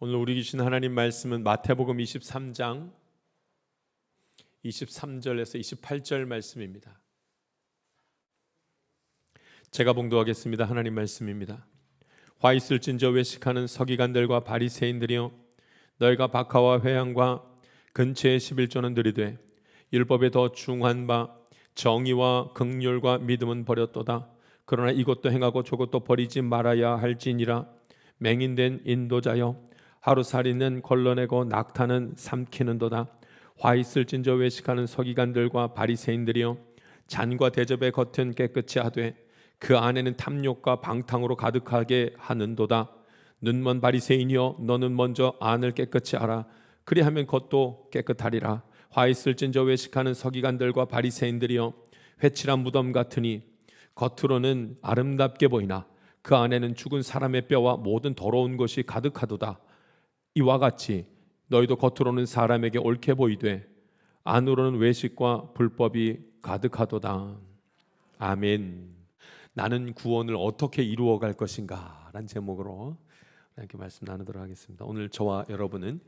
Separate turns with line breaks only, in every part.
오늘 우리 주신 하나님 말씀은 마태복음 23장 23절에서 28절 말씀입니다. 제가 봉독하겠습니다. 하나님 말씀입니다. 화 있을진저 외식하는 서기관들과 바리새인들이여, 너희가 박하와 회향과 근처의 11조는 들이되 율법에 더 중한 바 정의와 긍휼과 믿음은 버렸도다. 그러나 이것도 행하고 저것도 버리지 말아야 할지니라. 맹인된 인도자여, 하루살이는 걸러내고 낙타는 삼키는도다. 화 있을진저 외식하는 서기관들과 바리새인들이여, 잔과 대접의 겉은 깨끗이 하되 그 안에는 탐욕과 방탕으로 가득하게 하는도다. 눈먼 바리새인이여, 너는 먼저 안을 깨끗이 하라. 그리하면 겉도 깨끗하리라. 화 있을진저 외식하는 서기관들과 바리새인들이여, 회칠한 무덤 같으니 겉으로는 아름답게 보이나 그 안에는 죽은 사람의 뼈와 모든 더러운 것이 가득하도다. 이와 같이 너희도 겉으로는 사람에게 옳게 보이되 안으로는 외식과 불법이 가득하도다. 아멘. 나는 구원을 어떻게 이루어갈 것인가? 라는 제목으로 이렇게 말씀 나누도록 하겠습니다. 오늘 저와 여러분은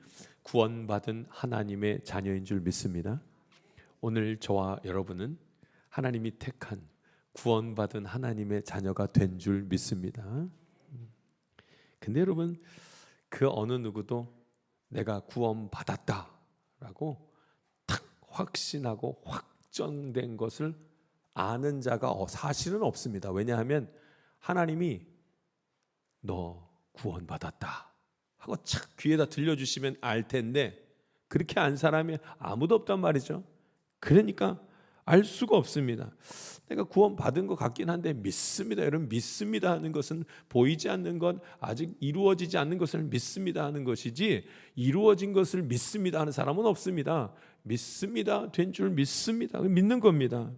구원받은 하나님의 자녀인 줄 믿습니다. 오늘 저와 여러분은 하나님이 택한 구원받은 하나님의 자녀가 된 줄 믿습니다. 근데 여러분, 그 어느 누구도 내가 구원받았다라고 탁 확신하고 확정된 것을 아는 자가 사실은 없습니다. 왜냐하면 하나님이 너 구원받았다 하고 착 귀에다 들려주시면 알 텐데, 그렇게 안 사람이 아무도 없단 말이죠. 그러니까 알 수가 없습니다. 내가 구원받은 것 같긴 한데 믿습니다. 여러분, 믿습니다 하는 것은 보이지 않는 것, 아직 이루어지지 않는 것을 믿습니다 하는 것이지, 이루어진 것을 믿습니다 하는 사람은 없습니다. 믿습니다, 된 줄 믿습니다, 믿는 겁니다.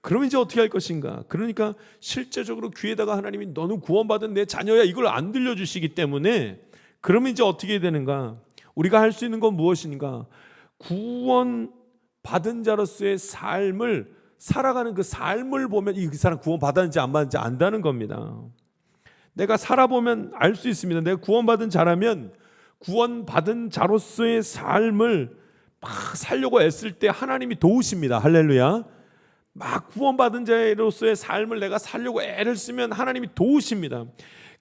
그러면 이제 어떻게 할 것인가? 그러니까 실제적으로 귀에다가 하나님이 너는 구원받은 내 자녀야, 이걸 안 들려주시기 때문에, 그러면 이제 어떻게 되는가? 우리가 할 수 있는 건 무엇인가? 구원받은 자로서의 삶을 살아가는 그 삶을 보면 이 사람 구원받았는지 안 받았는지 안다는 겁니다. 내가 살아보면 알 수 있습니다. 내가 구원받은 자라면 구원받은 자로서의 삶을 막 살려고 애쓸 때 하나님이 도우십니다. 할렐루야. 막 구원받은 자로서의 삶을 내가 살려고 애를 쓰면 하나님이 도우십니다.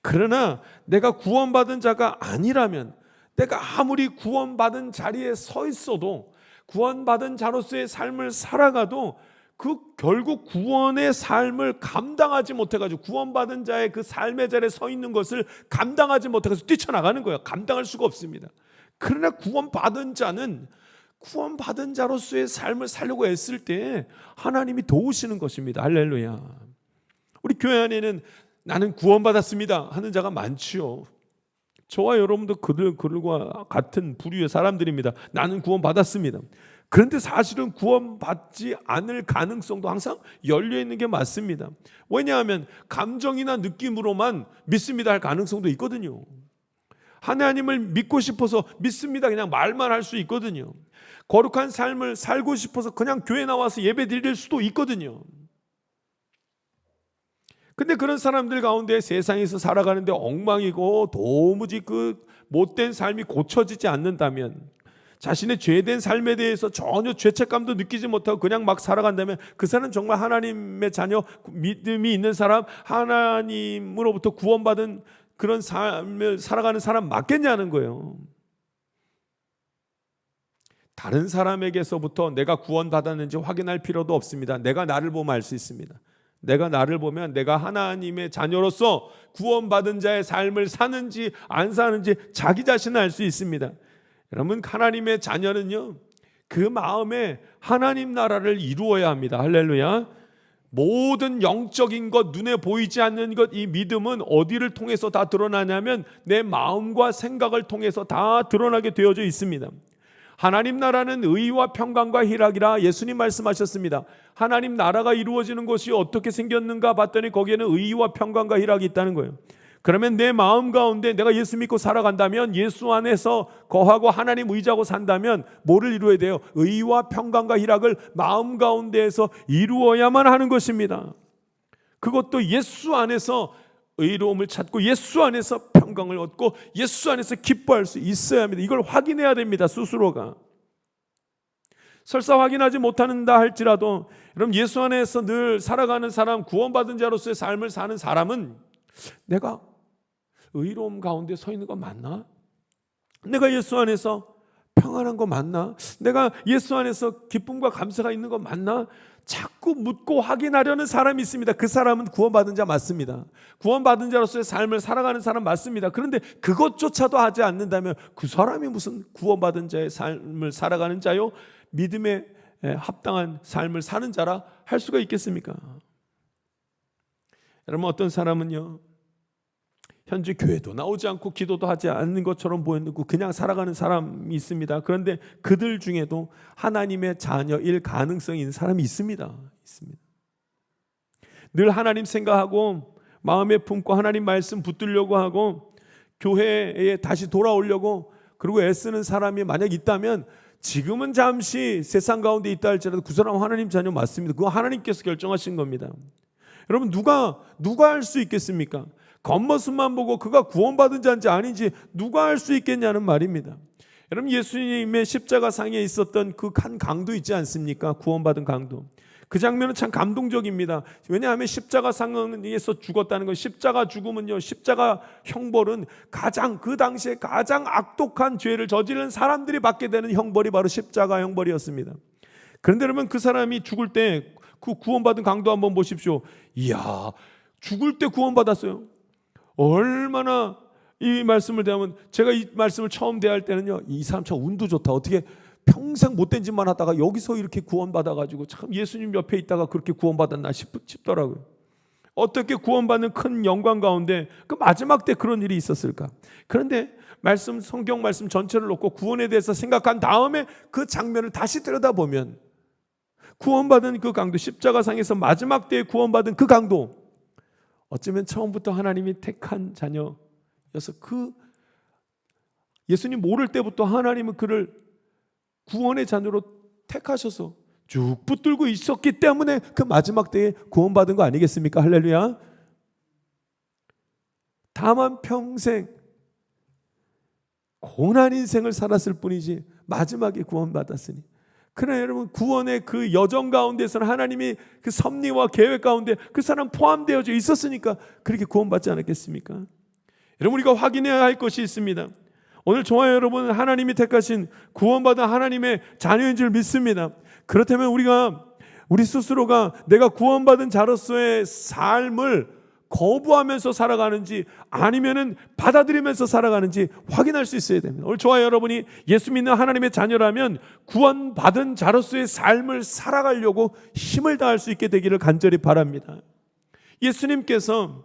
그러나 내가 구원받은 자가 아니라면, 내가 아무리 구원받은 자리에 서 있어도, 구원받은 자로서의 삶을 살아가도 그 결국 구원의 삶을 감당하지 못해가지고, 구원받은 자의 그 삶의 자리에 서 있는 것을 감당하지 못해서 뛰쳐나가는 거예요. 감당할 수가 없습니다. 그러나 구원받은 자는 구원받은 자로서의 삶을 살려고 애쓸 때 하나님이 도우시는 것입니다. 할렐루야. 우리 교회 안에는 나는 구원받았습니다 하는 자가 많지요. 저와 여러분도 그들과 같은 부류의 사람들입니다. 나는 구원받았습니다. 그런데 사실은 구원받지 않을 가능성도 항상 열려있는 게 맞습니다. 왜냐하면 감정이나 느낌으로만 믿습니다 할 가능성도 있거든요. 하나님을 믿고 싶어서 믿습니다 그냥 말만 할 수 있거든요. 거룩한 삶을 살고 싶어서 그냥 교회 나와서 예배 드릴 수도 있거든요. 근데 그런 사람들 가운데 세상에서 살아가는데 엉망이고 도무지 그 못된 삶이 고쳐지지 않는다면, 자신의 죄된 삶에 대해서 전혀 죄책감도 느끼지 못하고 그냥 막 살아간다면, 그 사람은 정말 하나님의 자녀, 믿음이 있는 사람, 하나님으로부터 구원받은 그런 삶을 살아가는 사람 맞겠냐는 거예요. 다른 사람에게서부터 내가 구원받았는지 확인할 필요도 없습니다. 내가 나를 보면 알 수 있습니다. 내가 나를 보면 내가 하나님의 자녀로서 구원받은 자의 삶을 사는지 안 사는지 자기 자신을 알 수 있습니다. 여러분, 하나님의 자녀는요, 그 마음에 하나님 나라를 이루어야 합니다. 할렐루야. 모든 영적인 것, 눈에 보이지 않는 것, 이 믿음은 어디를 통해서 다 드러나냐면 내 마음과 생각을 통해서 다 드러나게 되어져 있습니다. 하나님 나라는 의와 평강과 희락이라 예수님 말씀하셨습니다. 하나님 나라가 이루어지는 것이 어떻게 생겼는가 봤더니 거기에는 의와 평강과 희락이 있다는 거예요. 그러면 내 마음 가운데 내가 예수 믿고 살아간다면, 예수 안에서 거하고 하나님 의지하고 산다면 뭐를 이루어야 돼요? 의와 평강과 희락을 마음 가운데에서 이루어야만 하는 것입니다. 그것도 예수 안에서 의로움을 찾고 예수 안에서 평강을 얻고 예수 안에서 기뻐할 수 있어야 합니다. 이걸 확인해야 됩니다. 스스로가. 설사 확인하지 못한다 할지라도 여러분, 예수 안에서 늘 살아가는 사람, 구원받은 자로서의 삶을 사는 사람은 내가 의로움 가운데 서 있는 거 맞나? 내가 예수 안에서 평안한 거 맞나? 내가 예수 안에서 기쁨과 감사가 있는 거 맞나? 자꾸 묻고 확인하려는 사람이 있습니다. 그 사람은 구원받은 자 맞습니다. 구원받은 자로서의 삶을 살아가는 사람 맞습니다. 그런데 그것조차도 하지 않는다면 그 사람이 무슨 구원받은 자의 삶을 살아가는 자요? 믿음에 합당한 삶을 사는 자라 할 수가 있겠습니까? 여러분, 어떤 사람은요, 현재 교회도 나오지 않고 기도도 하지 않는 것처럼 보이고 그냥 살아가는 사람이 있습니다. 그런데 그들 중에도 하나님의 자녀일 가능성이 있는 사람이 있습니다. 늘 하나님 생각하고 마음에 품고 하나님 말씀 붙들려고 하고 교회에 다시 돌아오려고 그리고 애쓰는 사람이 만약 있다면 지금은 잠시 세상 가운데 있다 할지라도 그 사람은 하나님 자녀 맞습니다. 그거 하나님께서 결정하신 겁니다. 여러분, 누가 할 수 있겠습니까? 겉모습만 보고 그가 구원받은 자인지 아닌지 누가 알 수 있겠냐는 말입니다. 여러분, 예수님의 십자가상에 있었던 그 한 강도 있지 않습니까? 구원받은 강도. 그 장면은 참 감동적입니다. 왜냐하면 십자가상에서 죽었다는 것, 십자가 죽음은요, 십자가 형벌은 그 당시에 가장 악독한 죄를 저지른 사람들이 받게 되는 형벌이 바로 십자가 형벌이었습니다. 그런데 여러분, 그 사람이 죽을 때 그 구원받은 강도 한번 보십시오. 이야, 죽을 때 구원받았어요. 얼마나 이 말씀을 대하면, 제가 이 말씀을 처음 대할 때는요, 이 사람 참 운도 좋다. 어떻게 평생 못된 짓만 하다가 여기서 이렇게 구원받아가지고 참 예수님 옆에 있다가 그렇게 구원받았나 싶더라고요. 어떻게 구원받는 큰 영광 가운데 그 마지막 때 그런 일이 있었을까? 그런데 성경 말씀 전체를 놓고 구원에 대해서 생각한 다음에 그 장면을 다시 들여다보면 구원받은 그 강도, 십자가상에서 마지막 때에 구원받은 그 강도, 어쩌면 처음부터 하나님이 택한 자녀여서 그 예수님 모를 때부터 하나님은 그를 구원의 자녀로 택하셔서 쭉 붙들고 있었기 때문에 그 마지막 때에 구원받은 거 아니겠습니까? 할렐루야. 다만 평생 고난 인생을 살았을 뿐이지 마지막에 구원받았으니, 그러나 여러분, 구원의 그 여정 가운데서는 하나님이 그 섭리와 계획 가운데 그 사람 포함되어져 있었으니까 그렇게 구원받지 않았겠습니까? 여러분, 우리가 확인해야 할 것이 있습니다. 오늘 저와 여러분은 하나님이 택하신 구원받은 하나님의 자녀인 줄 믿습니다. 그렇다면 우리 스스로가 내가 구원받은 자로서의 삶을 거부하면서 살아가는지 아니면은 받아들이면서 살아가는지 확인할 수 있어야 됩니다. 오늘 저와 여러분이 예수 믿는 하나님의 자녀라면 구원받은 자로서의 삶을 살아가려고 힘을 다할 수 있게 되기를 간절히 바랍니다. 예수님께서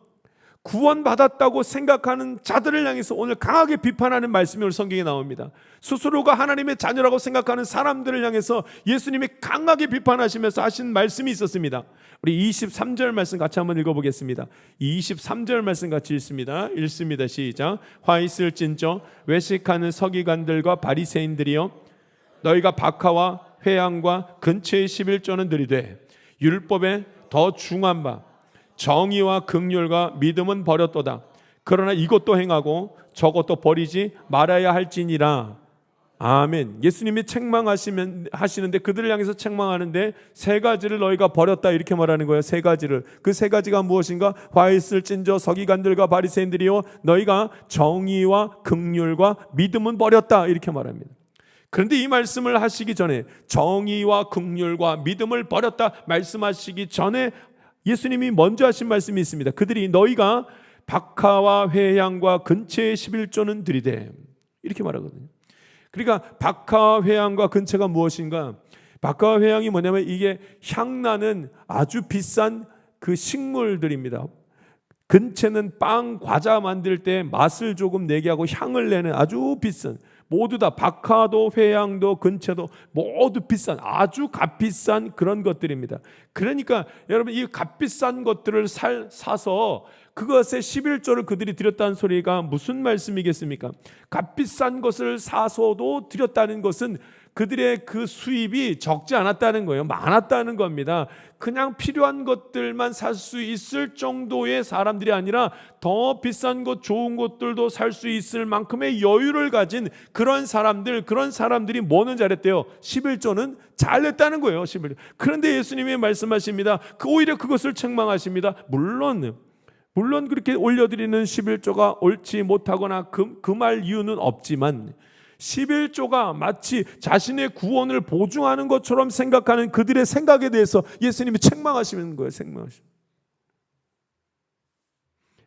구원받았다고 생각하는 자들을 향해서 오늘 강하게 비판하는 말씀이 오늘 성경에 나옵니다. 스스로가 하나님의 자녀라고 생각하는 사람들을 향해서 예수님이 강하게 비판하시면서 하신 말씀이 있었습니다. 우리 23절 말씀 같이 한번 읽어보겠습니다. 23절 말씀 같이 읽습니다. 시작. 화 있을진저 외식하는 서기관들과 바리새인들이여, 너희가 박하와 회양과 근처의 11조는 들이되 율법에 더 중한 바 정의와 긍휼과 믿음은 버렸도다. 그러나 이것도 행하고 저것도 버리지 말아야 할지니라. 아멘. 예수님이 하시는데 그들을 향해서 책망하는데 세 가지를 너희가 버렸다 이렇게 말하는 거예요. 세 가지를. 그 세 가지가 무엇인가? 화 있을진저 서기관들과 바리새인들이요, 너희가 정의와 긍휼과 믿음은 버렸다 이렇게 말합니다. 그런데 이 말씀을 하시기 전에, 정의와 긍휼과 믿음을 버렸다 말씀하시기 전에 예수님이 먼저 하신 말씀이 있습니다. 그들이 너희가 박하와 회양과 근처의 11조는 들이되 이렇게 말하거든요. 그러니까 박하와 회양과 근처가 무엇인가? 박하와 회양이 뭐냐면 이게 향나는 아주 비싼 그 식물들입니다. 근처는 빵, 과자 만들 때 맛을 조금 내게 하고 향을 내는 아주 비싼, 모두 다 박하도 회양도 근처도 모두 비싼, 아주 값비싼 그런 것들입니다. 그러니까 여러분, 이 값비싼 것들을 사서 그것의 11조를 그들이 드렸다는 소리가 무슨 말씀이겠습니까? 값비싼 것을 사서도 드렸다는 것은 그들의 그 수입이 적지 않았다는 거예요. 많았다는 겁니다. 그냥 필요한 것들만 살 수 있을 정도의 사람들이 아니라 더 비싼 것, 좋은 것들도 살 수 있을 만큼의 여유를 가진 그런 사람들이 뭐는 잘했대요? 11조는 잘했다는 거예요. 11조. 그런데 예수님이 말씀하십니다. 오히려 그것을 책망하십니다. 물론 그렇게 올려드리는 11조가 옳지 못하거나 그 말 이유는 없지만 11조가 마치 자신의 구원을 보증하는 것처럼 생각하는 그들의 생각에 대해서 예수님이 책망하시는 거예요.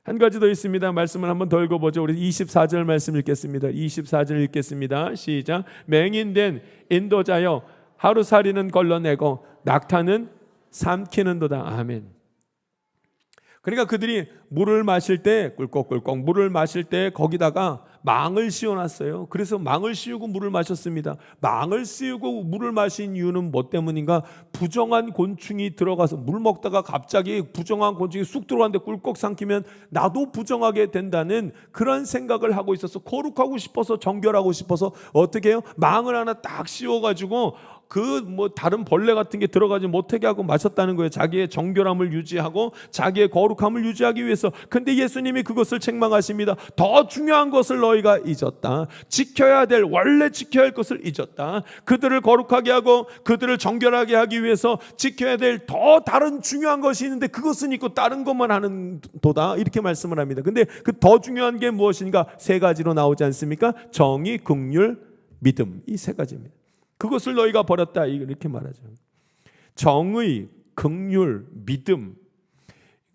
한 가지 더 있습니다. 말씀을 한번 더 읽어보죠. 우리 24절 말씀 읽겠습니다. 24절 읽겠습니다. 시작. 맹인된 인도자여 하루살이는 걸러내고 낙타는 삼키는도다. 아멘. 그러니까 그들이 물을 마실 때 꿀꺽꿀꺽 물을 마실 때 거기다가 망을 씌워놨어요. 그래서 망을 씌우고 물을 마셨습니다. 망을 씌우고 물을 마신 이유는 뭐 때문인가? 부정한 곤충이 들어가서 물 먹다가 갑자기 부정한 곤충이 쑥 들어왔는데 꿀꺽 삼키면 나도 부정하게 된다는 그런 생각을 하고 있어서 거룩하고 싶어서 정결하고 싶어서 어떻게 해요? 망을 하나 딱 씌워가지고 다른 벌레 같은 게 들어가지 못하게 하고 마셨다는 거예요. 자기의 정결함을 유지하고 자기의 거룩함을 유지하기 위해서. 근데 예수님이 그것을 책망하십니다. 더 중요한 것을 너희가 잊었다. 원래 지켜야 할 것을 잊었다. 그들을 거룩하게 하고 그들을 정결하게 하기 위해서 지켜야 될 더 다른 중요한 것이 있는데 그것은 잊고 다른 것만 하는 도다. 이렇게 말씀을 합니다. 근데 그 더 중요한 게 무엇인가? 세 가지로 나오지 않습니까? 정의, 긍휼, 믿음. 이 세 가지입니다. 그것을 너희가 버렸다 이렇게 말하죠. 정의, 긍휼, 믿음.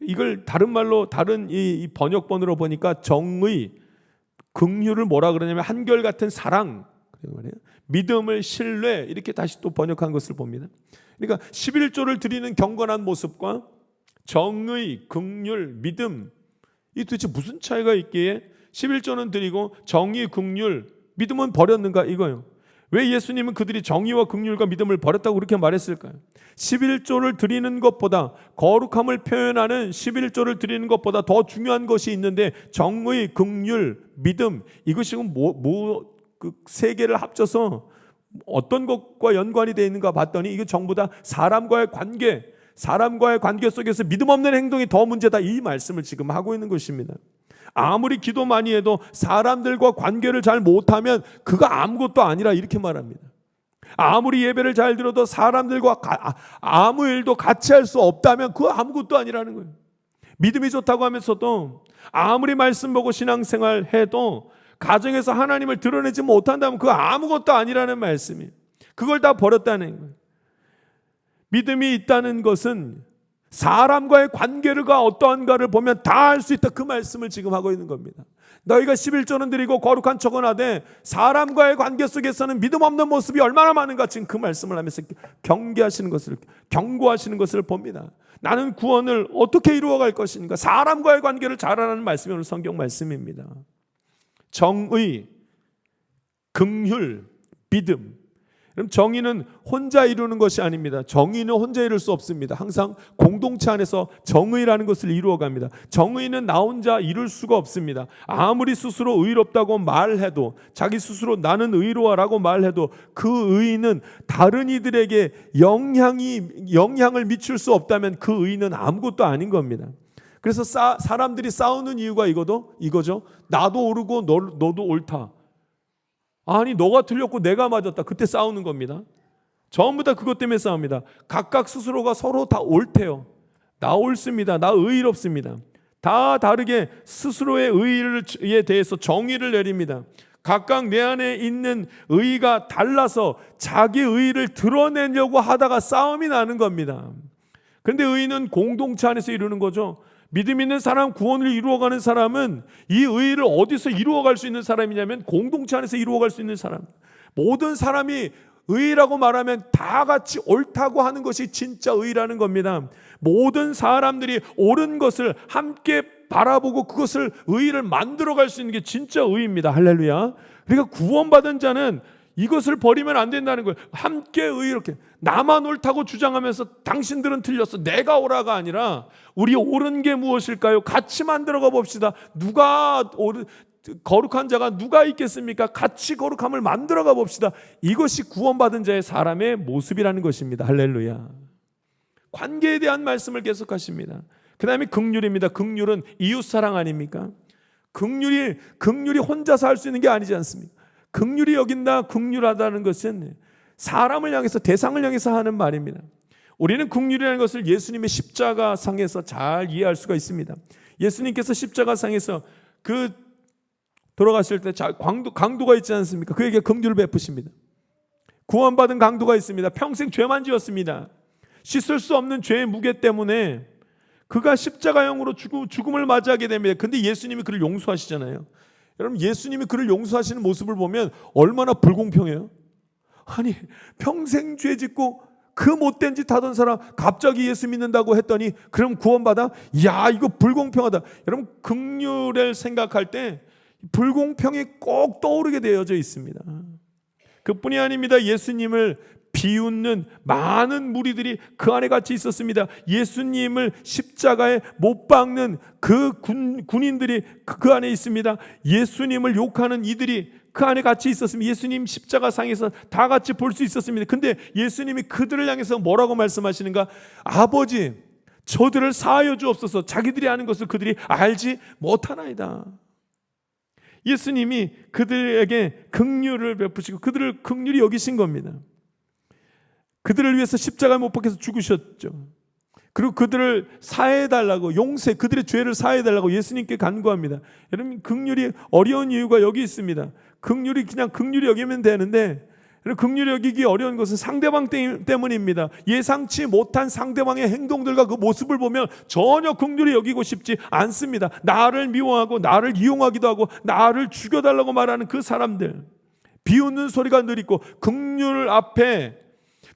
이걸 다른 말로 다른 이 번역본으로 보니까 정의, 긍휼을 뭐라 그러냐면 한결같은 사랑, 믿음을 신뢰 이렇게 다시 또 번역한 것을 봅니다. 그러니까 11조를 드리는 경건한 모습과 정의, 긍휼, 믿음 이 도대체 무슨 차이가 있기에 11조는 드리고 정의, 긍휼, 믿음은 버렸는가 이거예요. 왜 예수님은 그들이 정의와 긍휼과 믿음을 버렸다고 그렇게 말했을까요? 11조를 드리는 것보다 거룩함을 표현하는 11조를 드리는 것보다 더 중요한 것이 있는데 정의, 긍휼, 믿음 이것이 그 세 개를 합쳐서 어떤 것과 연관이 되어 있는가 봤더니 이게 전부 다 사람과의 관계 속에서 믿음 없는 행동이 더 문제다 이 말씀을 지금 하고 있는 것입니다. 아무리 기도 많이 해도 사람들과 관계를 잘 못하면 그거 아무것도 아니라 이렇게 말합니다. 아무리 예배를 잘 들어도 사람들과 아무 일도 같이 할 수 없다면 그거 아무것도 아니라는 거예요. 믿음이 좋다고 하면서도 아무리 말씀 보고 신앙생활 해도 가정에서 하나님을 드러내지 못한다면 그거 아무것도 아니라는 말씀이에요. 그걸 다 버렸다는 거예요. 믿음이 있다는 것은 사람과의 관계가 어떠한가를 보면 다 알 수 있다 그 말씀을 지금 하고 있는 겁니다. 너희가 11조는 드리고 거룩한 척은 하되 사람과의 관계 속에서는 믿음 없는 모습이 얼마나 많은가 지금 그 말씀을 하면서 경고하시는 것을 봅니다. 나는 구원을 어떻게 이루어갈 것인가? 사람과의 관계를 잘하라는 말씀이 오늘 성경 말씀입니다. 정의, 긍휼, 믿음. 그럼 정의는 혼자 이루는 것이 아닙니다. 정의는 혼자 이룰 수 없습니다. 항상 공동체 안에서 정의라는 것을 이루어갑니다. 정의는 나 혼자 이룰 수가 없습니다. 아무리 스스로 의롭다고 말해도 자기 스스로 나는 의로하라고 말해도 그 의는 다른 이들에게 영향을 미칠 수 없다면 그 의는 아무것도 아닌 겁니다. 그래서 사람들이 싸우는 이유가 이거죠. 나도 옳고 너도 옳다. 아니 너가 틀렸고 내가 맞았다. 그때 싸우는 겁니다. 전부 다 그것 때문에 싸웁니다. 각각 스스로가 서로 다 옳대요. 나 옳습니다. 나 의롭습니다. 다 다르게 스스로의 의에 대해서 정의를 내립니다. 각각 내 안에 있는 의가 달라서 자기 의를 드러내려고 하다가 싸움이 나는 겁니다. 그런데 의는 공동체 안에서 이루는 거죠. 믿음 있는 사람, 구원을 이루어가는 사람은 이 의를 어디서 이루어갈 수 있는 사람이냐면 공동체 안에서 이루어갈 수 있는 사람. 모든 사람이 의라고 말하면 다 같이 옳다고 하는 것이 진짜 의라는 겁니다. 모든 사람들이 옳은 것을 함께 바라보고 그것을 의를 만들어갈 수 있는 게 진짜 의입니다. 할렐루야. 그러니까 구원받은 자는 이것을 버리면 안 된다는 거예요. 함께 의롭게. 나만 옳다고 주장하면서 당신들은 틀렸어. 내가 옳아가 아니라 우리 옳은 게 무엇일까요? 같이 만들어가 봅시다. 누가 거룩한 자가 누가 있겠습니까? 같이 거룩함을 만들어가 봅시다. 이것이 구원받은 자의 사람의 모습이라는 것입니다. 할렐루야. 관계에 대한 말씀을 계속하십니다. 그 다음에 긍휼입니다. 긍휼은 이웃사랑 아닙니까? 긍휼이 혼자서 할 수 있는 게 아니지 않습니까? 긍휼히 여긴다, 긍휼하다는 것은 사람을 향해서, 대상을 향해서 하는 말입니다. 우리는 긍휼이라는 것을 예수님의 십자가상에서 잘 이해할 수가 있습니다. 예수님께서 십자가상에서 그 돌아가실 때 강도가 있지 않습니까? 그에게 긍휼을 베푸십니다. 구원받은 강도가 있습니다. 평생 죄만 지었습니다. 씻을 수 없는 죄의 무게 때문에 그가 십자가형으로 죽음을 맞이하게 됩니다. 근데 예수님이 그를 용서하시잖아요. 여러분, 예수님이 그를 용서하시는 모습을 보면 얼마나 불공평해요. 아니, 평생 죄 짓고 그 못된 짓 하던 사람 갑자기 예수 믿는다고 했더니 그럼 구원받아? 야, 이거 불공평하다. 여러분, 긍휼을 생각할 때 불공평이 꼭 떠오르게 되어져 있습니다. 그뿐이 아닙니다. 예수님을 비웃는 많은 무리들이 그 안에 같이 있었습니다. 예수님을 십자가에 못 박는 그 군인들이 그 안에 있습니다. 예수님을 욕하는 이들이 그 안에 같이 있었습니다. 예수님 십자가상에서 다 같이 볼 수 있었습니다. 근데 예수님이 그들을 향해서 뭐라고 말씀하시는가? 아버지, 저들을 사하여 주옵소서. 자기들이 아는 것을 그들이 알지 못하나이다. 예수님이 그들에게 긍휼을 베푸시고 그들을 긍휼히 여기신 겁니다. 그들을 위해서 십자가에 못 박혀서 죽으셨죠. 그리고 그들을 사해달라고, 그들의 죄를 사해달라고 예수님께 간구합니다. 여러분, 긍휼이 어려운 이유가 여기 있습니다. 그냥 긍휼히 여기면 되는데, 긍휼히 여기기 어려운 것은 상대방 때문입니다. 예상치 못한 상대방의 행동들과 그 모습을 보면 전혀 긍휼히 여기고 싶지 않습니다. 나를 미워하고 나를 이용하기도 하고 나를 죽여달라고 말하는 그 사람들, 비웃는 소리가 늘 있고, 긍휼 앞에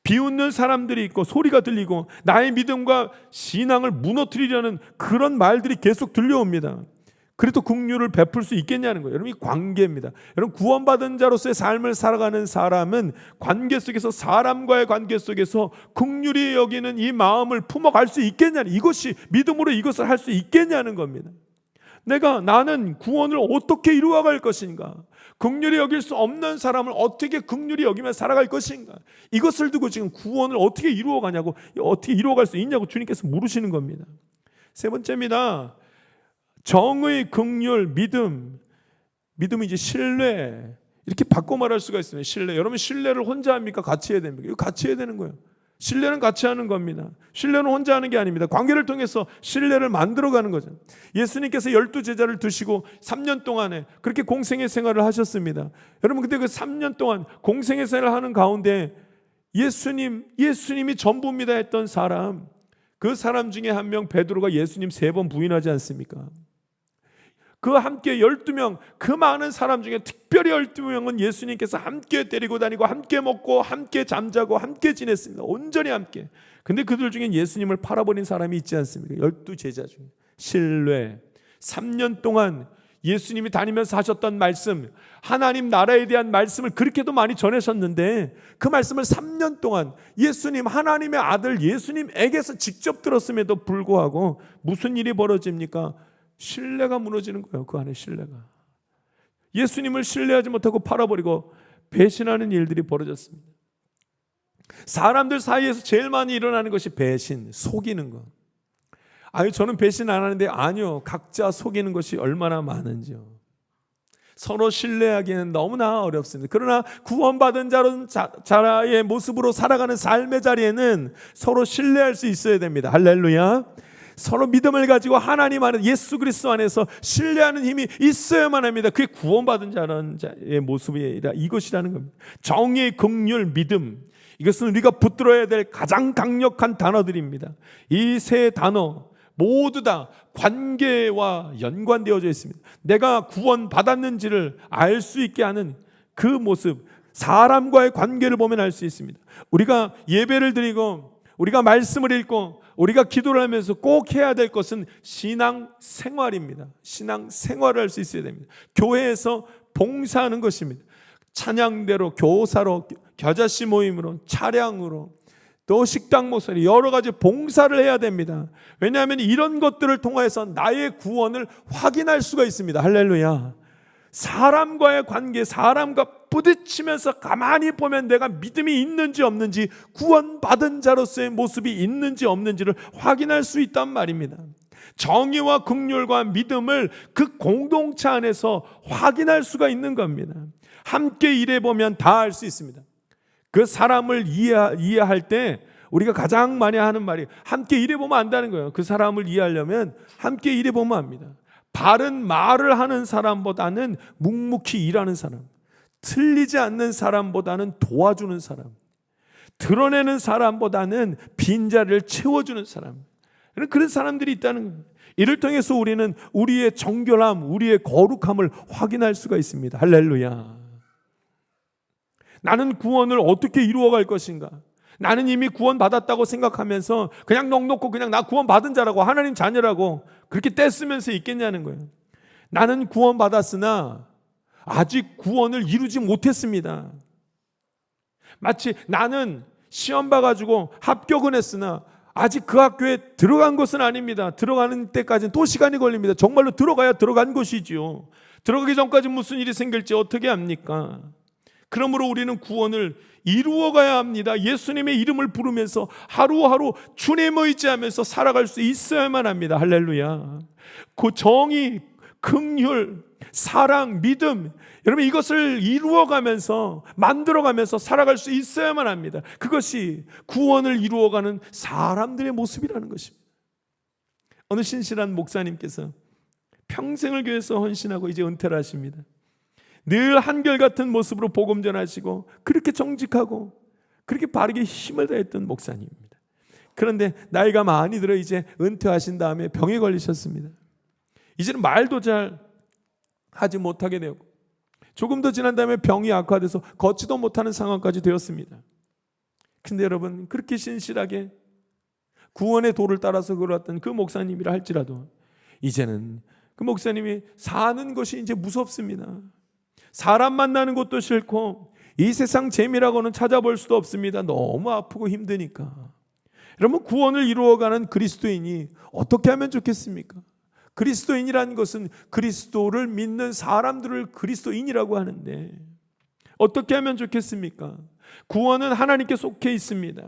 비웃는 사람들이 있고 소리가 들리고 나의 믿음과 신앙을 무너뜨리려는 그런 말들이 계속 들려옵니다. 그래도 긍휼을 베풀 수 있겠냐는 거예요. 여러분, 이 관계입니다. 여러분, 구원받은 자로서의 삶을 살아가는 사람은 관계 속에서, 사람과의 관계 속에서 긍휼히 여기는 이 마음을 품어갈 수 있겠냐는, 이것이 믿음으로 이것을 할 수 있겠냐는 겁니다. 나는 구원을 어떻게 이루어갈 것인가? 긍휼히 여길 수 없는 사람을 어떻게 긍휼히 여기며 살아갈 것인가? 이것을 두고 지금 구원을 어떻게 이루어가냐고, 어떻게 이루어갈 수 있냐고 주님께서 물으시는 겁니다. 세 번째입니다. 정의, 긍휼, 믿음은 이제 신뢰, 이렇게 바꿔 말할 수가 있습니다. 신뢰. 여러분, 신뢰를 혼자 합니까? 같이 해야 됩니까? 이거 같이 해야 되는 거예요. 신뢰는 같이 하는 겁니다. 신뢰는 혼자 하는 게 아닙니다. 관계를 통해서 신뢰를 만들어가는 거죠. 예수님께서 12제자를 두시고 3년 동안에 그렇게 공생애 생활을 하셨습니다. 여러분, 근데 그 3년 동안 공생애 생활을 하는 가운데 예수님이 전부입니다 했던 사람, 그 사람 중에 한 명, 베드로가 예수님 3번 부인하지 않습니까? 그 함께 12명, 그 많은 사람 중에 특별히 12명은 예수님께서 함께 데리고 다니고 함께 먹고 함께 잠자고 함께 지냈습니다. 온전히 함께. 근데 그들 중에 예수님을 팔아버린 사람이 있지 않습니까? 12제자 중에. 신뢰. 3년 동안 예수님이 다니면서 하셨던 말씀, 하나님 나라에 대한 말씀을 그렇게도 많이 전하셨는데 그 말씀을 3년 동안 예수님, 하나님의 아들 예수님에게서 직접 들었음에도 불구하고 무슨 일이 벌어집니까? 신뢰가 무너지는 거예요. 그 안에 신뢰가. 예수님을 신뢰하지 못하고 팔아버리고 배신하는 일들이 벌어졌습니다. 사람들 사이에서 제일 많이 일어나는 것이 배신, 속이는 것. 저는 배신 안 하는데, 아니요, 각자 속이는 것이 얼마나 많은지요. 서로 신뢰하기는 너무나 어렵습니다. 그러나 구원받은 자의 모습으로 살아가는 삶의 자리에는 서로 신뢰할 수 있어야 됩니다. 할렐루야. 서로 믿음을 가지고 하나님 안에, 예수 그리스도 안에서 신뢰하는 힘이 있어야만 합니다. 그게 구원받은 자의 모습이라, 이것이라는 겁니다. 정의, 긍휼, 믿음, 이것은 우리가 붙들어야 될 가장 강력한 단어들입니다. 이 세 단어 모두 다 관계와 연관되어져 있습니다. 내가 구원받았는지를 알 수 있게 하는 그 모습, 사람과의 관계를 보면 알 수 있습니다. 우리가 예배를 드리고 우리가 말씀을 읽고 우리가 기도를 하면서 꼭 해야 될 것은 신앙생활입니다. 신앙생활을 할 수 있어야 됩니다. 교회에서 봉사하는 것입니다. 찬양대로, 교사로, 겨자씨 모임으로, 차량으로, 또 식당 목소리, 여러 가지 봉사를 해야 됩니다. 왜냐하면 이런 것들을 통해서 나의 구원을 확인할 수가 있습니다. 할렐루야. 사람과의 관계, 사람과 부딪히면서 가만히 보면 내가 믿음이 있는지 없는지, 구원받은 자로서의 모습이 있는지 없는지를 확인할 수 있단 말입니다. 정의와 긍휼과 믿음을 그 공동체 안에서 확인할 수가 있는 겁니다. 함께 일해보면 다 알 수 있습니다. 그 사람을 이해할 때 우리가 가장 많이 하는 말이 함께 일해보면 안다는 거예요. 그 사람을 이해하려면 함께 일해보면 압니다. 바른 말을 하는 사람보다는 묵묵히 일하는 사람, 틀리지 않는 사람보다는 도와주는 사람, 드러내는 사람보다는 빈자리를 채워주는 사람, 그런 사람들이 있다는 거예요. 이를 통해서 우리는 우리의 정결함, 우리의 거룩함을 확인할 수가 있습니다. 할렐루야. 나는 구원을 어떻게 이루어갈 것인가? 나는 이미 구원받았다고 생각하면서 그냥 넉넉고 그냥 나 구원받은 자라고, 하나님 자녀라고 그렇게 떼쓰면서 있겠냐는 거예요. 나는 구원받았으나 아직 구원을 이루지 못했습니다. 마치 나는 시험 봐가지고 합격은 했으나 아직 그 학교에 들어간 것은 아닙니다. 들어가는 때까지는 또 시간이 걸립니다. 정말로 들어가야 들어간 것이지요. 들어가기 전까지 무슨 일이 생길지 어떻게 압니까? 그러므로 우리는 구원을 이루어가야 합니다. 예수님의 이름을 부르면서 하루하루 주님을 의지하면서 살아갈 수 있어야만 합니다. 할렐루야. 그 정의, 긍휼, 사랑, 믿음, 여러분 이것을 이루어가면서 만들어가면서 살아갈 수 있어야만 합니다. 그것이 구원을 이루어가는 사람들의 모습이라는 것입니다. 어느 신실한 목사님께서 평생을 교회에서 헌신하고 이제 은퇴를 하십니다. 늘 한결같은 모습으로 복음 전하시고 그렇게 정직하고 그렇게 바르게 힘을 다했던 목사님입니다. 그런데 나이가 많이 들어 이제 은퇴하신 다음에 병에 걸리셨습니다. 이제는 말도 잘 하지 못하게 되고 조금 더 지난 다음에 병이 악화돼서 걷지도 못하는 상황까지 되었습니다. 근데 여러분, 그렇게 신실하게 구원의 도를 따라서 걸어왔던 그 목사님이라 할지라도 이제는 그 목사님이 사는 것이 이제 무섭습니다. 사람 만나는 것도 싫고 이 세상 재미라고는 찾아볼 수도 없습니다. 너무 아프고 힘드니까. 여러분, 구원을 이루어가는 그리스도인이 어떻게 하면 좋겠습니까? 그리스도인이라는 것은 그리스도를 믿는 사람들을 그리스도인이라고 하는데 어떻게 하면 좋겠습니까? 구원은 하나님께 속해 있습니다.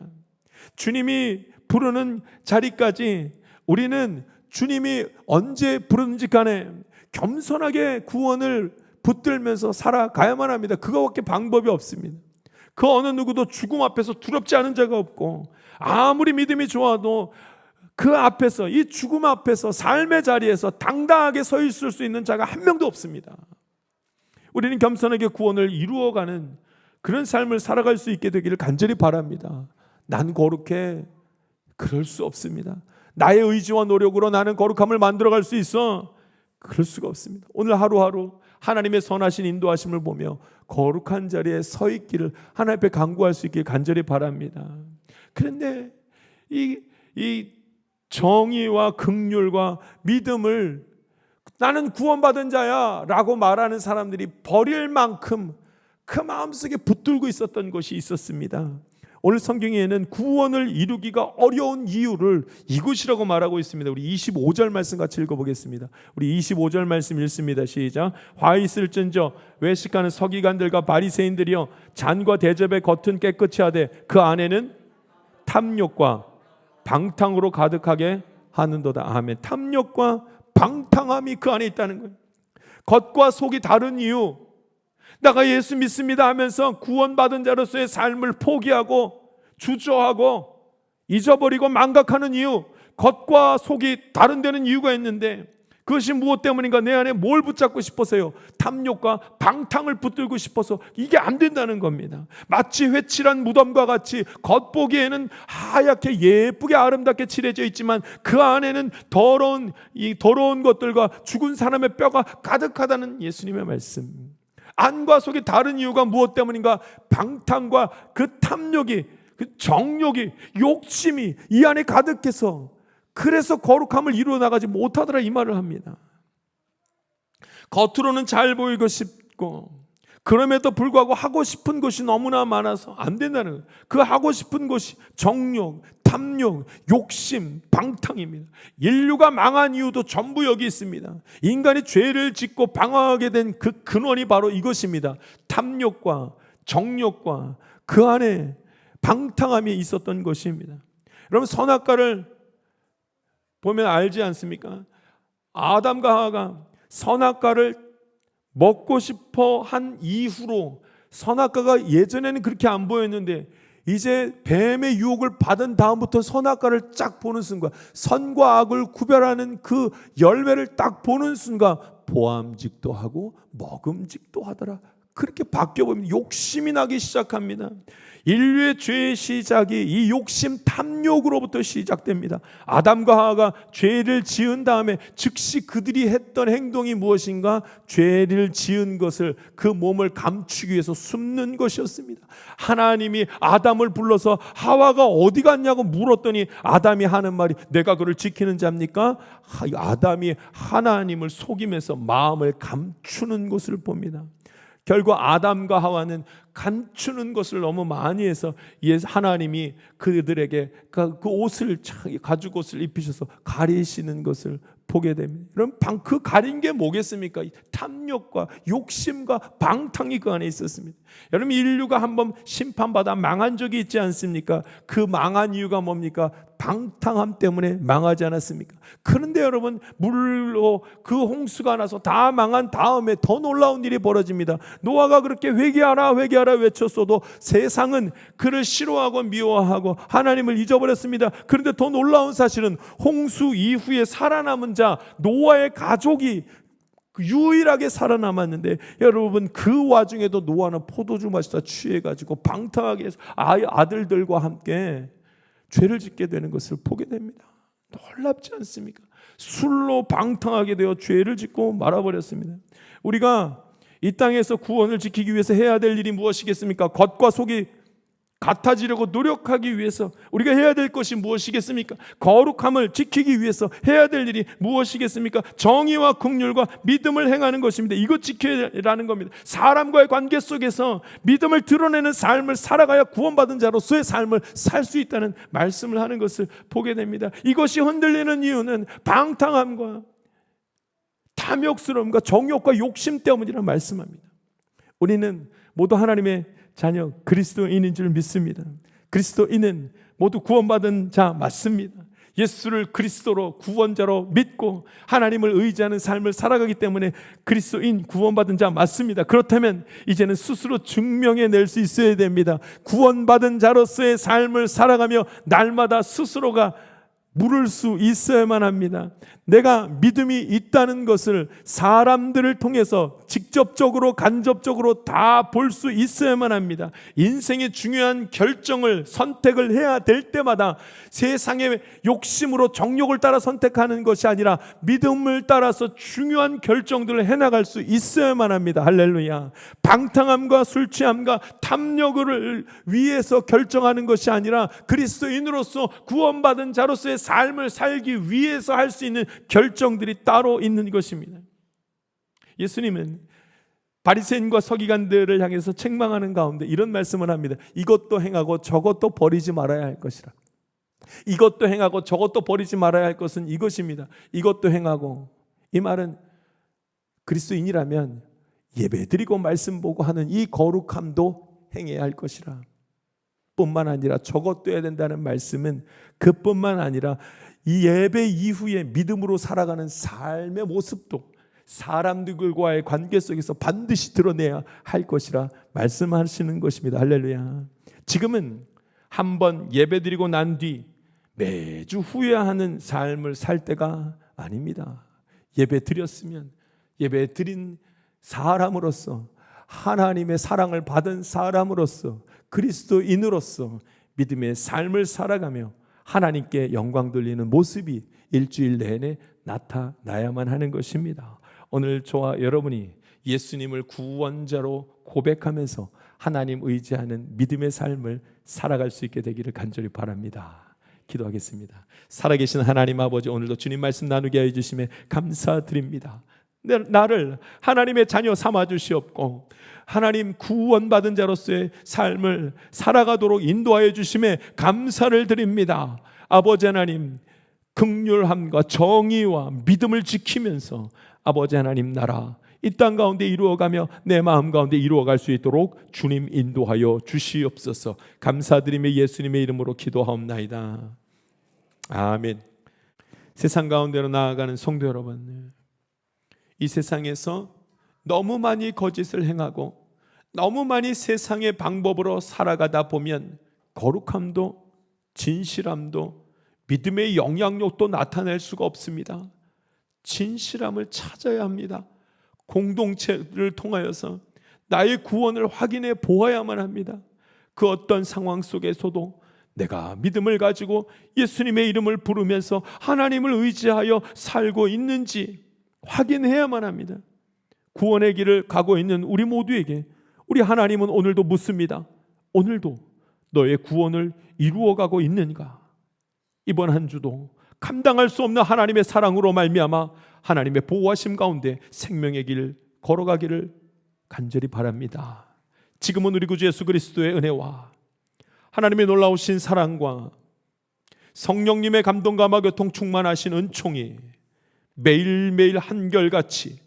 주님이 부르는 자리까지 우리는 주님이 언제 부르는지 간에 겸손하게 구원을 붙들면서 살아가야만 합니다. 그거밖에 방법이 없습니다. 그 어느 누구도 죽음 앞에서 두렵지 않은 자가 없고 아무리 믿음이 좋아도 그 앞에서, 이 죽음 앞에서, 삶의 자리에서 당당하게 서 있을 수 있는 자가 한 명도 없습니다. 우리는 겸손하게 구원을 이루어가는 그런 삶을 살아갈 수 있게 되기를 간절히 바랍니다. 난 거룩해. 그럴 수 없습니다. 나의 의지와 노력으로 나는 거룩함을 만들어갈 수 있어? 그럴 수가 없습니다. 오늘 하루하루 하나님의 선하신 인도하심을 보며 거룩한 자리에 서 있기를 하나님 앞에 간구할 수 있기를 간절히 바랍니다. 그런데 이 정의와 긍휼과 믿음을 나는 구원받은 자야 라고 말하는 사람들이 버릴 만큼 그 마음속에 붙들고 있었던 것이 있었습니다. 오늘 성경에는 구원을 이루기가 어려운 이유를 이것이라고 말하고 있습니다. 우리 25절 말씀 같이 읽어보겠습니다. 우리 25절 말씀 읽습니다. 시작. 화 있을진저 외식하는 서기관들과 바리새인들이여 잔과 대접의 겉은 깨끗이 하되 그 안에는 탐욕과 방탕으로 가득하게 하는도다. 아멘. 탐욕과 방탕함이 그 안에 있다는 거예요. 겉과 속이 다른 이유, 내가 예수 믿습니다 하면서 구원받은 자로서의 삶을 포기하고 주저하고 잊어버리고 망각하는 이유, 겉과 속이 다른 데는 이유가 있는데 그것이 무엇 때문인가? 내 안에 뭘 붙잡고 싶어서요? 탐욕과 방탕을 붙들고 싶어서 이게 안 된다는 겁니다. 마치 회칠한 무덤과 같이 겉보기에는 하얗게 예쁘게 아름답게 칠해져 있지만 그 안에는 더러운 것들과 죽은 사람의 뼈가 가득하다는 예수님의 말씀. 안과 속이 다른 이유가 무엇 때문인가? 방탕과 그 탐욕이, 그 정욕이, 욕심이 이 안에 가득해서 그래서 거룩함을 이루어 나가지 못하더라 이 말을 합니다. 겉으로는 잘 보이고 싶고 그럼에도 불구하고 하고 싶은 것이 너무나 많아서 안 된다는 거예요. 그 하고 싶은 것이 정욕, 탐욕, 욕심, 방탕입니다. 인류가 망한 이유도 전부 여기 있습니다. 인간이 죄를 짓고 방황하게 된 그 근원이 바로 이것입니다. 탐욕과 정욕과 그 안에 방탕함이 있었던 것입니다. 여러분, 선악과를 보면 알지 않습니까? 아담과 하와가 선악과를 먹고 싶어 한 이후로, 선악과가 예전에는 그렇게 안 보였는데 이제 뱀의 유혹을 받은 다음부터 선악과를 쫙 보는 순간, 선과 악을 구별하는 그 열매를 딱 보는 순간 보암직도 하고 먹음직도 하더라. 그렇게 바뀌어버리면 욕심이 나기 시작합니다. 인류의 죄의 시작이 이 욕심, 탐욕으로부터 시작됩니다. 아담과 하와가 죄를 지은 다음에 즉시 그들이 했던 행동이 무엇인가? 죄를 지은 것을, 그 몸을 감추기 위해서 숨는 것이었습니다. 하나님이 아담을 불러서 하와가 어디 갔냐고 물었더니 아담이 하는 말이, 내가 그를 지키는 자입니까? 아담이 하나님을 속이면서 마음을 감추는 것을 봅니다. 결국 아담과 하와는 감추는 것을 너무 많이 해서 하나님이 그들에게 그 옷을, 가죽 옷을 입히셔서 가리시는 것을 보게 됩니다. 여러분, 그 가린 게 뭐겠습니까? 탐욕과 욕심과 방탕이 그 안에 있었습니다. 여러분, 인류가 한번 심판받아 망한 적이 있지 않습니까? 그 망한 이유가 뭡니까? 방탕함 때문에 망하지 않았습니까? 그런데 여러분, 물로 그 홍수가 나서 다 망한 다음에 더 놀라운 일이 벌어집니다. 노아가 그렇게 회개하라 회개하라 외쳤어도 세상은 그를 싫어하고 미워하고 하나님을 잊어버렸습니다. 그런데 더 놀라운 사실은 홍수 이후에 살아남은 자 노아의 가족이 유일하게 살아남았는데, 여러분, 그 와중에도 노아는 포도주 마시다 취해가지고 방탕하게 해서 아들들과 함께 죄를 짓게 되는 것을 보게 됩니다. 놀랍지 않습니까? 술로 방탕하게 되어 죄를 짓고 말아버렸습니다. 우리가 이 땅에서 구원을 지키기 위해서 해야 될 일이 무엇이겠습니까? 겉과 속이 같아지려고 노력하기 위해서 우리가 해야 될 것이 무엇이겠습니까? 거룩함을 지키기 위해서 해야 될 일이 무엇이겠습니까? 정의와 긍휼과 믿음을 행하는 것입니다. 이것 지켜야라는 겁니다. 사람과의 관계 속에서 믿음을 드러내는 삶을 살아가야 구원받은 자로서의 삶을 살 수 있다는 말씀을 하는 것을 보게 됩니다. 이것이 흔들리는 이유는 방탕함과 탐욕스러움과 정욕과 욕심 때문이라고 말씀합니다. 우리는 모두 하나님의 자녀 그리스도인인 줄 믿습니다. 그리스도인은 모두 구원받은 자 맞습니다. 예수를 그리스도로 구원자로 믿고 하나님을 의지하는 삶을 살아가기 때문에 그리스도인 구원받은 자 맞습니다. 그렇다면 이제는 스스로 증명해낼 수 있어야 됩니다. 구원받은 자로서의 삶을 살아가며 날마다 스스로가 물을 수 있어야만 합니다. 내가 믿음이 있다는 것을 사람들을 통해서 직접적으로 간접적으로 다 볼 수 있어야만 합니다. 인생의 중요한 결정을, 선택을 해야 될 때마다 세상의 욕심으로 정욕을 따라 선택하는 것이 아니라 믿음을 따라서 중요한 결정들을 해나갈 수 있어야만 합니다. 할렐루야. 방탕함과 술 취함과 탐욕을 위해서 결정하는 것이 아니라 그리스도인으로서 구원받은 자로서의 삶을 살기 위해서 할 수 있는 결정들이 따로 있는 것입니다. 예수님은 바리새인과 서기관들을 향해서 책망하는 가운데 이런 말씀을 합니다. 이것도 행하고 저것도 버리지 말아야 할 것이라. 이것도 행하고 저것도 버리지 말아야 할 것은 이것입니다. 이것도 행하고, 이 말은 그리스도인이라면 예배드리고 말씀 보고 하는 이 거룩함도 행해야 할 것이라. 뿐만 아니라 저것도 해야 된다는 말씀은 그뿐만 아니라 이 예배 이후에 믿음으로 살아가는 삶의 모습도 사람들과의 관계 속에서 반드시 드러내야 할 것이라 말씀하시는 것입니다. 할렐루야. 지금은 한번 예배드리고 난 뒤 매주 후회하는 삶을 살 때가 아닙니다. 예배드렸으면 예배드린 사람으로서, 하나님의 사랑을 받은 사람으로서, 그리스도인으로서 믿음의 삶을 살아가며 하나님께 영광 돌리는 모습이 일주일 내내 나타나야만 하는 것입니다. 오늘 저와 여러분이 예수님을 구원자로 고백하면서 하나님 의지하는 믿음의 삶을 살아갈 수 있게 되기를 간절히 바랍니다. 기도하겠습니다. 살아계신 하나님 아버지, 오늘도 주님 말씀 나누게 하여 주심에 감사드립니다. 나를 하나님의 자녀 삼아 주시옵고 하나님 구원받은 자로서의 삶을 살아가도록 인도하여 주심에 감사를 드립니다. 아버지 하나님, 긍휼함과 정의와 믿음을 지키면서 아버지 하나님 나라 이 땅 가운데 이루어가며 내 마음 가운데 이루어갈 수 있도록 주님 인도하여 주시옵소서. 감사드리며 예수님의 이름으로 기도하옵나이다. 아멘. 세상 가운데로 나아가는 성도 여러분, 이 세상에서 너무 많이 거짓을 행하고 너무 많이 세상의 방법으로 살아가다 보면 거룩함도 진실함도 믿음의 영향력도 나타낼 수가 없습니다. 진실함을 찾아야 합니다. 공동체를 통하여서 나의 구원을 확인해 보아야만 합니다. 그 어떤 상황 속에서도 내가 믿음을 가지고 예수님의 이름을 부르면서 하나님을 의지하여 살고 있는지 확인해야만 합니다. 구원의 길을 가고 있는 우리 모두에게 우리 하나님은 오늘도 묻습니다. 오늘도 너의 구원을 이루어가고 있는가? 이번 한 주도 감당할 수 없는 하나님의 사랑으로 말미암아 하나님의 보호하심 가운데 생명의 길 걸어가기를 간절히 바랍니다. 지금은 우리 구주 예수 그리스도의 은혜와 하나님의 놀라우신 사랑과 성령님의 감동과 교통 충만하신 은총이 매일매일 한결같이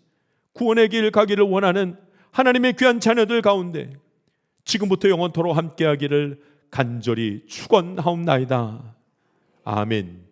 구원의 길 가기를 원하는 하나님의 귀한 자녀들 가운데 지금부터 영원토록 함께하기를 간절히 축원하옵나이다. 아멘.